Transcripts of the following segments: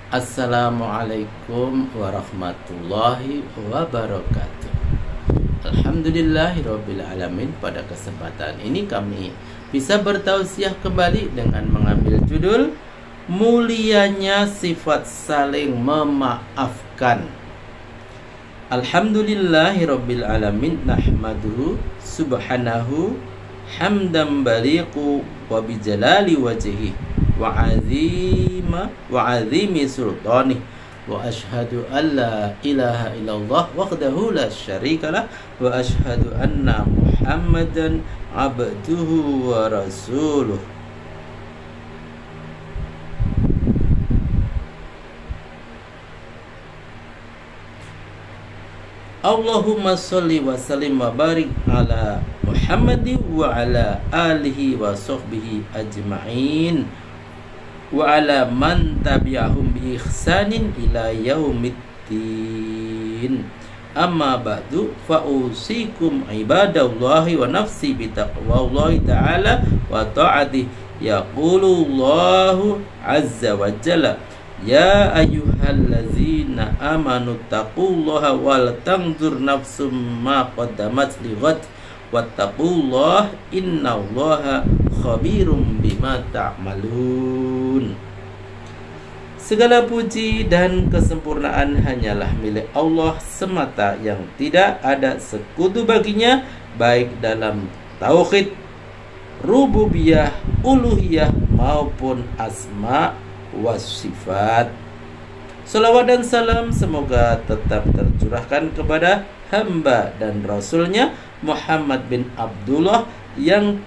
Assalamualaikum warahmatullahi wabarakatuh. Alhamdulillahirabbil alamin. Pada kesempatan ini kami bisa bertausiah kembali dengan mengambil judul Mulianya Sifat Saling Memaafkan. Alhamdulillahirabbil alamin, nahmaduhu subhanahu hamdan baliqu wa bijalali wajhihi wa azimi sultanih, wa ashhadu an la ilaha illallah wahdahu la syarikalah, wa ashhadu anna muhammadan abduhu wa rasuluh. Allahumma sholli wa sallim wa barik ala Muhammadi wa ala alihi wa sahbihi ajma'in wa ala man tabi'ahum bi ihsanin ila yaumiddin. Amma ba'du, fa usikum ibadallahi wa nafsi bi taqwallahi ta'ala wa ta'atih. Yaqulullahu azza wa jalla, ya ayyuhallazina amanu taqullaha wal tanzur nafsum ma qaddamat lighad wattaqullah innallaha khabirum bima ta'malun. Segala puji dan kesempurnaan hanyalah milik Allah semata, yang tidak ada sekutu baginya, baik dalam tauhid, rububiyah, uluhiyah maupun asma wa sifat. Salawat dan salam semoga tetap tercurahkan kepada hamba dan rasulnya Muhammad bin Abdullah, yang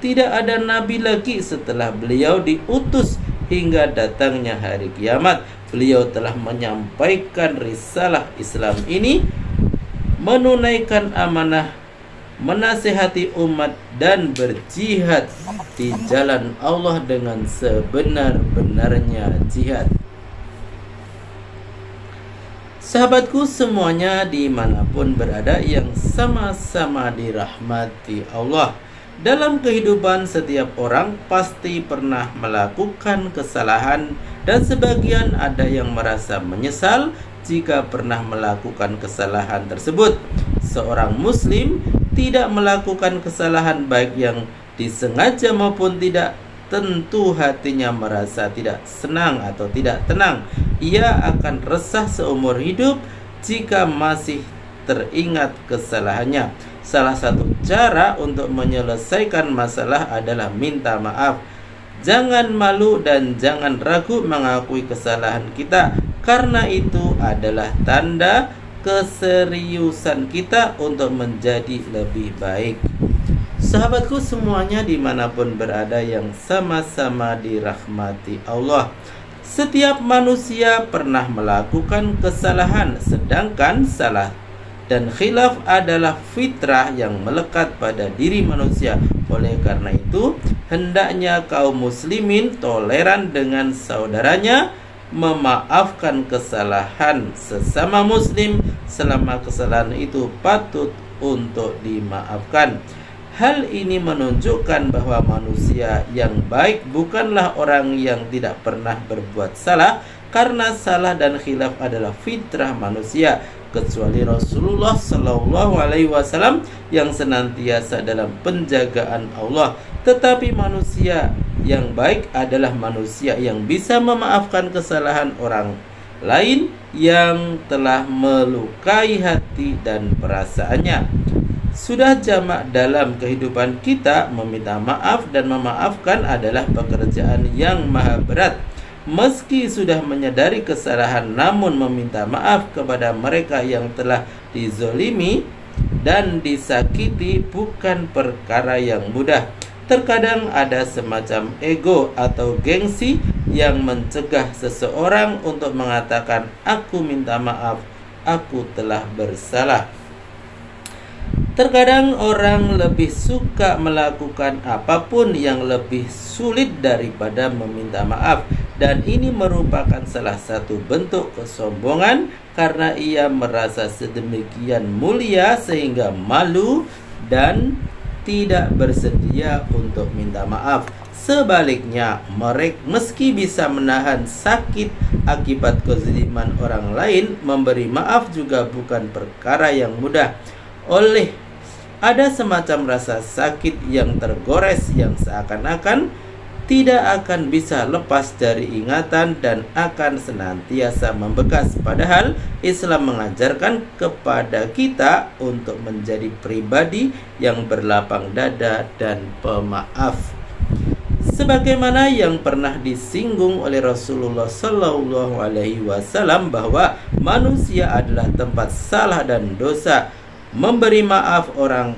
tidak ada nabi lagi setelah beliau diutus hingga datangnya hari kiamat. Beliau telah menyampaikan risalah Islam ini, menunaikan amanah, menasihati umat, dan berjihad di jalan Allah dengan sebenar-benarnya jihad. Sahabatku semuanya dimanapun berada yang sama-sama dirahmati Allah, dalam kehidupan setiap orang pasti pernah melakukan kesalahan, dan sebagian ada yang merasa menyesal jika pernah melakukan kesalahan tersebut. Seorang muslim tidak melakukan kesalahan baik yang disengaja maupun tidak, tentu hatinya merasa tidak senang atau tidak tenang. Ia akan resah seumur hidup jika masih teringat kesalahannya. Salah satu cara untuk menyelesaikan masalah adalah minta maaf. Jangan malu dan jangan ragu mengakui kesalahan kita, karena itu adalah tanda keseriusan kita untuk menjadi lebih baik. Sahabatku semuanya dimanapun berada yang sama-sama dirahmati Allah, setiap manusia pernah melakukan kesalahan, sedangkan salah dan khilaf adalah fitrah yang melekat pada diri manusia. Oleh karena itu, hendaknya kaum muslimin toleran dengan saudaranya, memaafkan kesalahan sesama muslim selama kesalahan itu patut untuk dimaafkan. Hal ini menunjukkan bahwa manusia yang baik bukanlah orang yang tidak pernah berbuat salah, karena salah dan khilaf adalah fitrah manusia, kecuali Rasulullah Shallallahu Alaihi Wasallam yang senantiasa dalam penjagaan Allah. Tetapi manusia yang baik adalah manusia yang bisa memaafkan kesalahan orang lain yang telah melukai hati dan perasaannya. Sudah jamak dalam kehidupan kita, meminta maaf dan memaafkan adalah pekerjaan yang maha berat. Meski sudah menyadari kesalahan, namun meminta maaf kepada mereka yang telah dizolimi dan disakiti bukan perkara yang mudah. Terkadang ada semacam ego atau gengsi yang mencegah seseorang untuk mengatakan, "Aku minta maaf, aku telah bersalah." Terkadang orang lebih suka melakukan apapun yang lebih sulit daripada meminta maaf, dan ini merupakan salah satu bentuk kesombongan karena ia merasa sedemikian mulia sehingga malu dan tidak bersedia untuk minta maaf. Sebaliknya, mereka meski bisa menahan sakit akibat kezaliman orang lain, memberi maaf juga bukan perkara yang mudah. Oleh ada semacam rasa sakit yang tergores yang seakan-akan tidak akan bisa lepas dari ingatan dan akan senantiasa membekas. Padahal Islam mengajarkan kepada kita untuk menjadi pribadi yang berlapang dada dan pemaaf. Sebagaimana yang pernah disinggung oleh Rasulullah Sallallahu Alaihi Wasallam bahwa manusia adalah tempat salah dan dosa. Memberi maaf orang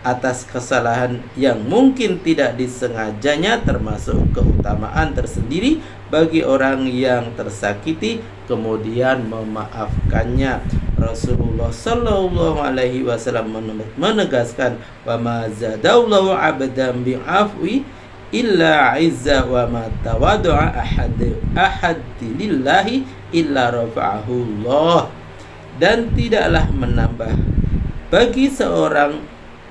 atas kesalahan yang mungkin tidak disengajanya termasuk keutamaan tersendiri bagi orang yang tersakiti, kemudian memaafkannya. Rasulullah Sallallahu Alaihi Wasallam menegaskan, wa ma zadallahu abdan bi'afwi illa izza wa ma tawadu'a ahad lillahi illa rafa'ahu Allah. Dan tidaklah menambah bagi seorang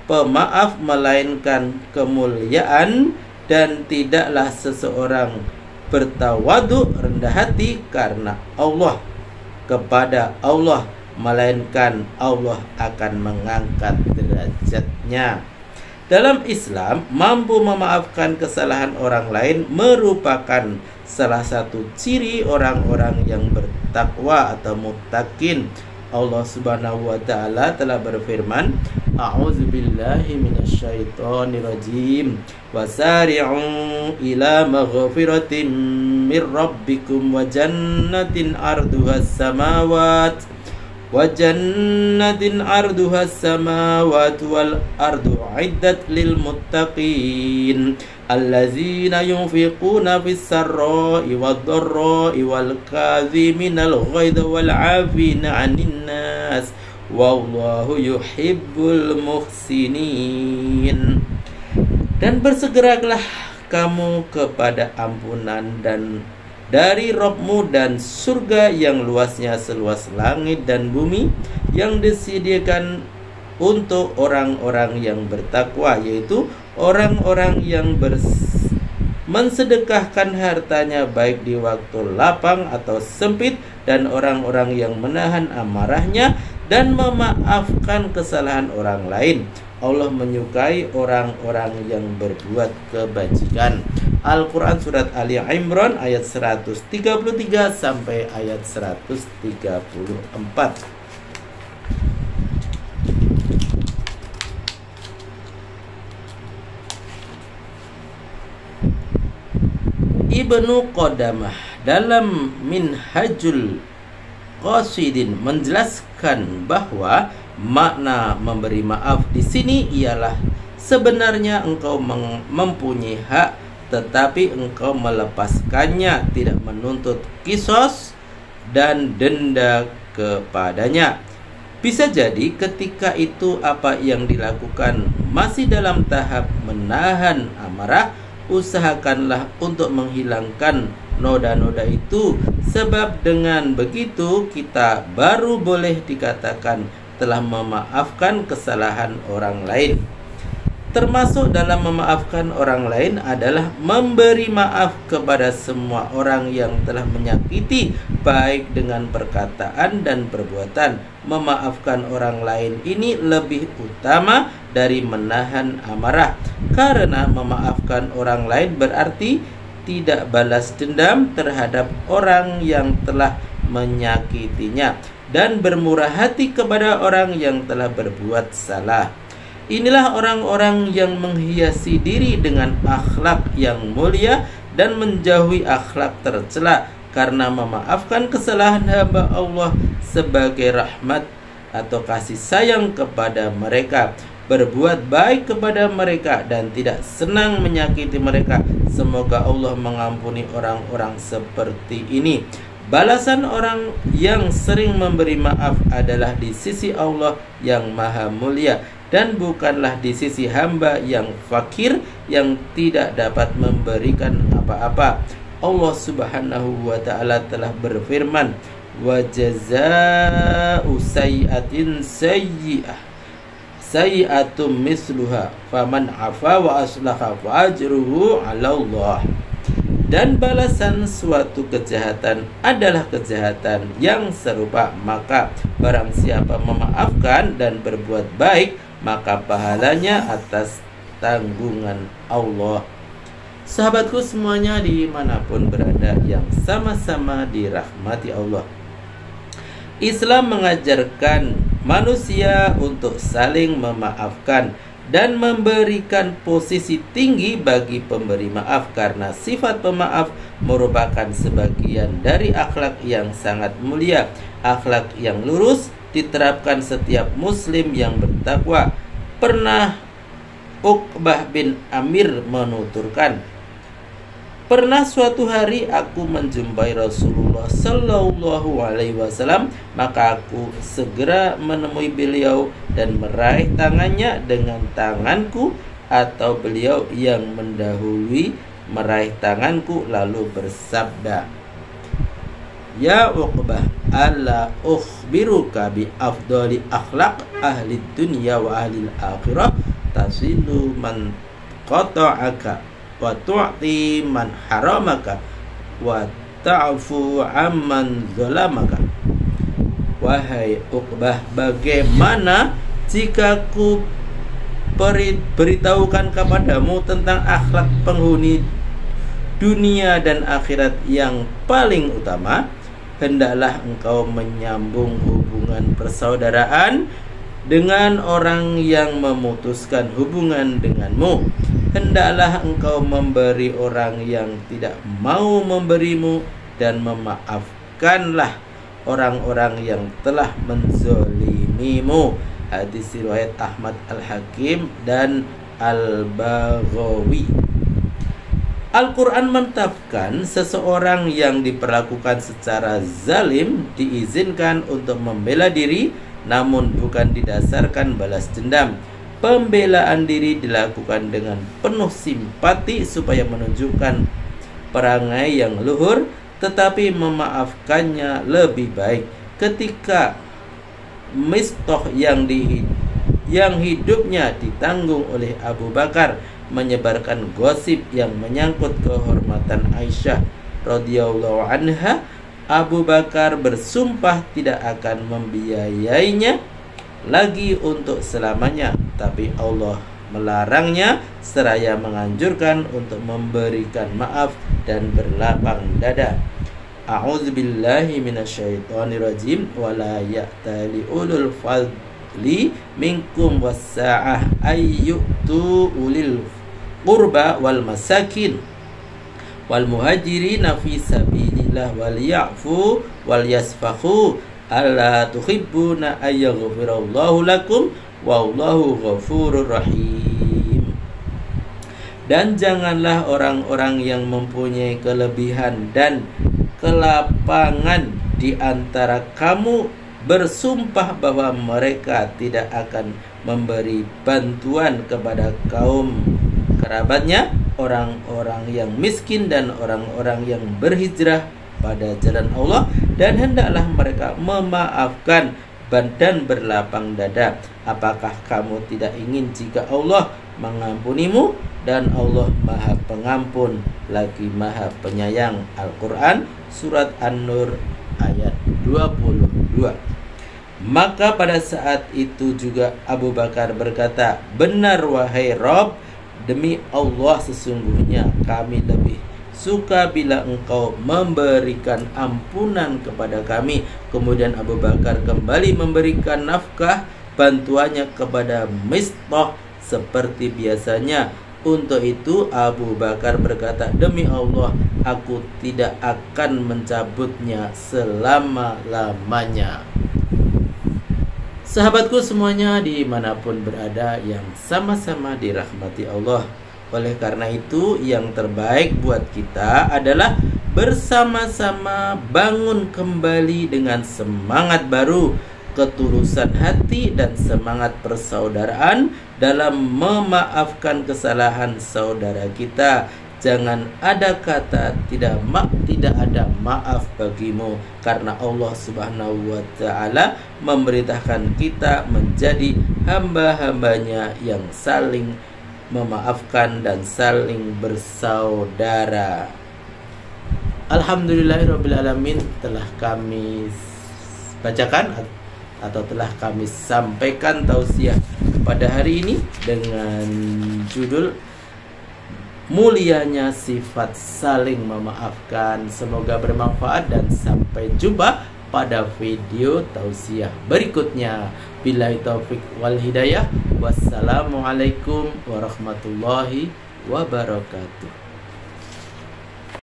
pemaaf melainkan kemuliaan, dan tidaklah seseorang bertawadu rendah hati karena Allah kepada Allah, melainkan Allah akan mengangkat derajatnya. Dalam Islam, mampu memaafkan kesalahan orang lain merupakan salah satu ciri orang-orang yang bertakwa atau muttaqin. Allah Subhanahu wa taala telah berfirman, A'udzubillahi minasyaitonirrajim. Wasari'u ila maghfiratin mir rabbikum wa jannatin arduhas samawat wal ardu iddat lil muttaqin allazina yunfiquna fis sarra'i wad dharra'i wal kadhiminal ghaidha wal 'afina 'anil nas wallahu yuhibbul muhsinin. Dan bersegeralah kamu kepada ampunan dan dari Rabbmu dan surga yang luasnya seluas langit dan bumi, yang disediakan untuk orang-orang yang bertakwa, yaitu orang-orang yang mensedekahkan hartanya baik di waktu lapang atau sempit, dan orang-orang yang menahan amarahnya dan memaafkan kesalahan orang lain. Allah menyukai orang-orang yang berbuat kebajikan. Al-Quran Surat Ali Imran ayat 133 sampai ayat 134. Ibnu Qodamah dalam Minhajul Qasidin menjelaskan bahwa makna memberi maaf di sini ialah sebenarnya engkau mempunyai hak, tetapi engkau melepaskannya, tidak menuntut kisos dan denda kepadanya. Bisa jadi ketika itu apa yang dilakukan masih dalam tahap menahan amarah, usahakanlah untuk menghilangkan noda-noda itu, sebab dengan begitu kita baru boleh dikatakan telah memaafkan kesalahan orang lain. Termasuk dalam memaafkan orang lain adalah memberi maaf kepada semua orang yang telah menyakiti, baik dengan perkataan dan perbuatan. Memaafkan orang lain ini lebih utama dari menahan amarah, karena memaafkan orang lain berarti tidak balas dendam terhadap orang yang telah menyakitinya dan bermurah hati kepada orang yang telah berbuat salah. Inilah orang-orang yang menghiasi diri dengan akhlak yang mulia dan menjauhi akhlak tercela, karena memaafkan kesalahan hamba Allah sebagai rahmat atau kasih sayang kepada mereka, berbuat baik kepada mereka dan tidak senang menyakiti mereka. Semoga Allah mengampuni orang-orang seperti ini. Balasan orang yang sering memberi maaf adalah di sisi Allah yang maha mulia, dan bukanlah di sisi hamba yang fakir yang tidak dapat memberikan apa-apa. Allah Subhanahu wa ta'ala telah berfirman, wa jazaa'u sayyi'atin sayyi'ah. sayi'atum misluha faman afa wa aslaha fa ajruhu 'ala Allah. Dan balasan suatu kejahatan adalah kejahatan yang serupa, maka barang siapa memaafkan dan berbuat baik, maka pahalanya atas tanggungan Allah. Sahabatku semuanya dimanapun berada yang sama-sama dirahmati Allah, Islam mengajarkan manusia untuk saling memaafkan dan memberikan posisi tinggi bagi pemberi maaf, karena sifat pemaaf merupakan sebagian dari akhlak yang sangat mulia. Akhlak yang lurus diterapkan setiap muslim yang bertakwa. Pernah Uqbah bin Amir menuturkan, pernah suatu hari aku menjumpai Rasulullah Sallallahu Alaihi Wasallam, maka aku segera menemui beliau dan meraih tangannya dengan tanganku, atau beliau yang mendahului meraih tanganku lalu bersabda, Ya Uqbah, ala ukhbiruka bi afdali akhlaq ahli dunya wa ahli akhirah, tasilu man qata'aka wa tu'ti man haramaka wa ta'fu amman zalamaka. Wahai Uqbah, bagaimana jika ku beritahukan kepadamu tentang akhlak penghuni dunia dan akhirat yang paling utama? Hendaklah engkau menyambung hubungan persaudaraan dengan orang yang memutuskan hubungan denganmu. Hendaklah engkau memberi orang yang tidak mau memberimu, dan memaafkanlah orang-orang yang telah menzolimimu. Hadis riwayat Ahmad Al-Hakim dan Al-Baghawi. Al-Quran menetapkan seseorang yang diperlakukan secara zalim diizinkan untuk membela diri, namun bukan didasarkan balas dendam. Pembelaan diri dilakukan dengan penuh simpati supaya menunjukkan perangai yang luhur, tetapi memaafkannya lebih baik. Ketika Mistah yang hidupnya ditanggung oleh Abu Bakar menyebarkan gosip yang menyangkut kehormatan Aisyah radhiyallahu anha, Abu Bakar bersumpah tidak akan membiayainya lagi untuk selamanya, tapi Allah melarangnya seraya menganjurkan untuk memberikan maaf dan berlapang dada. A'udzubillahi minasyaitonirrajim. Wala ya'tali ulul fadli minkum wassa'ah ayyutu ulil qurba wal masakin wal muhajirina fi sabilillah wal ya'fu wal yasfahu alla tuhibbuna ayyaghfirallahu lakum wallahu ghafurur rahim. Dan janganlah orang-orang yang mempunyai kelebihan dan kelapangan di antara kamu bersumpah bahwa mereka tidak akan memberi bantuan kepada kaum kerabatnya, orang-orang yang miskin dan orang-orang yang berhijrah pada jalan Allah, dan hendaklah mereka memaafkan dan berlapang dada. Apakah kamu tidak ingin jika Allah mengampunimu? Dan Allah Maha Pengampun lagi Maha Penyayang. Al-Quran Surat An-Nur ayat 22. Maka pada saat itu juga Abu Bakar berkata, benar wahai Rabb, demi Allah sesungguhnya kami lebih suka bila engkau memberikan ampunan kepada kami. Kemudian Abu Bakar kembali memberikan nafkah bantuannya kepada Mistah seperti biasanya. Untuk itu Abu Bakar berkata, demi Allah aku tidak akan mencabutnya selama-lamanya. Sahabatku semuanya dimanapun berada yang sama-sama dirahmati Allah, oleh karena itu yang terbaik buat kita adalah bersama-sama bangun kembali dengan semangat baru, ketulusan hati dan semangat persaudaraan dalam memaafkan kesalahan saudara kita. Jangan ada kata tidak ada maaf bagimu, karena Allah Subhanahu wa taala memerintahkan kita menjadi hamba-hambanya yang saling memaafkan dan saling bersaudara. Alhamdulillahirrabbilalamin, telah kami bacakan atau telah kami sampaikan tausiah pada hari ini dengan judul mulianya sifat saling memaafkan. Semoga bermanfaat dan sampai jumpa pada video tausiah berikutnya. Billahi taufik wal hidayah. Wassalamualaikum warahmatullahi wabarakatuh.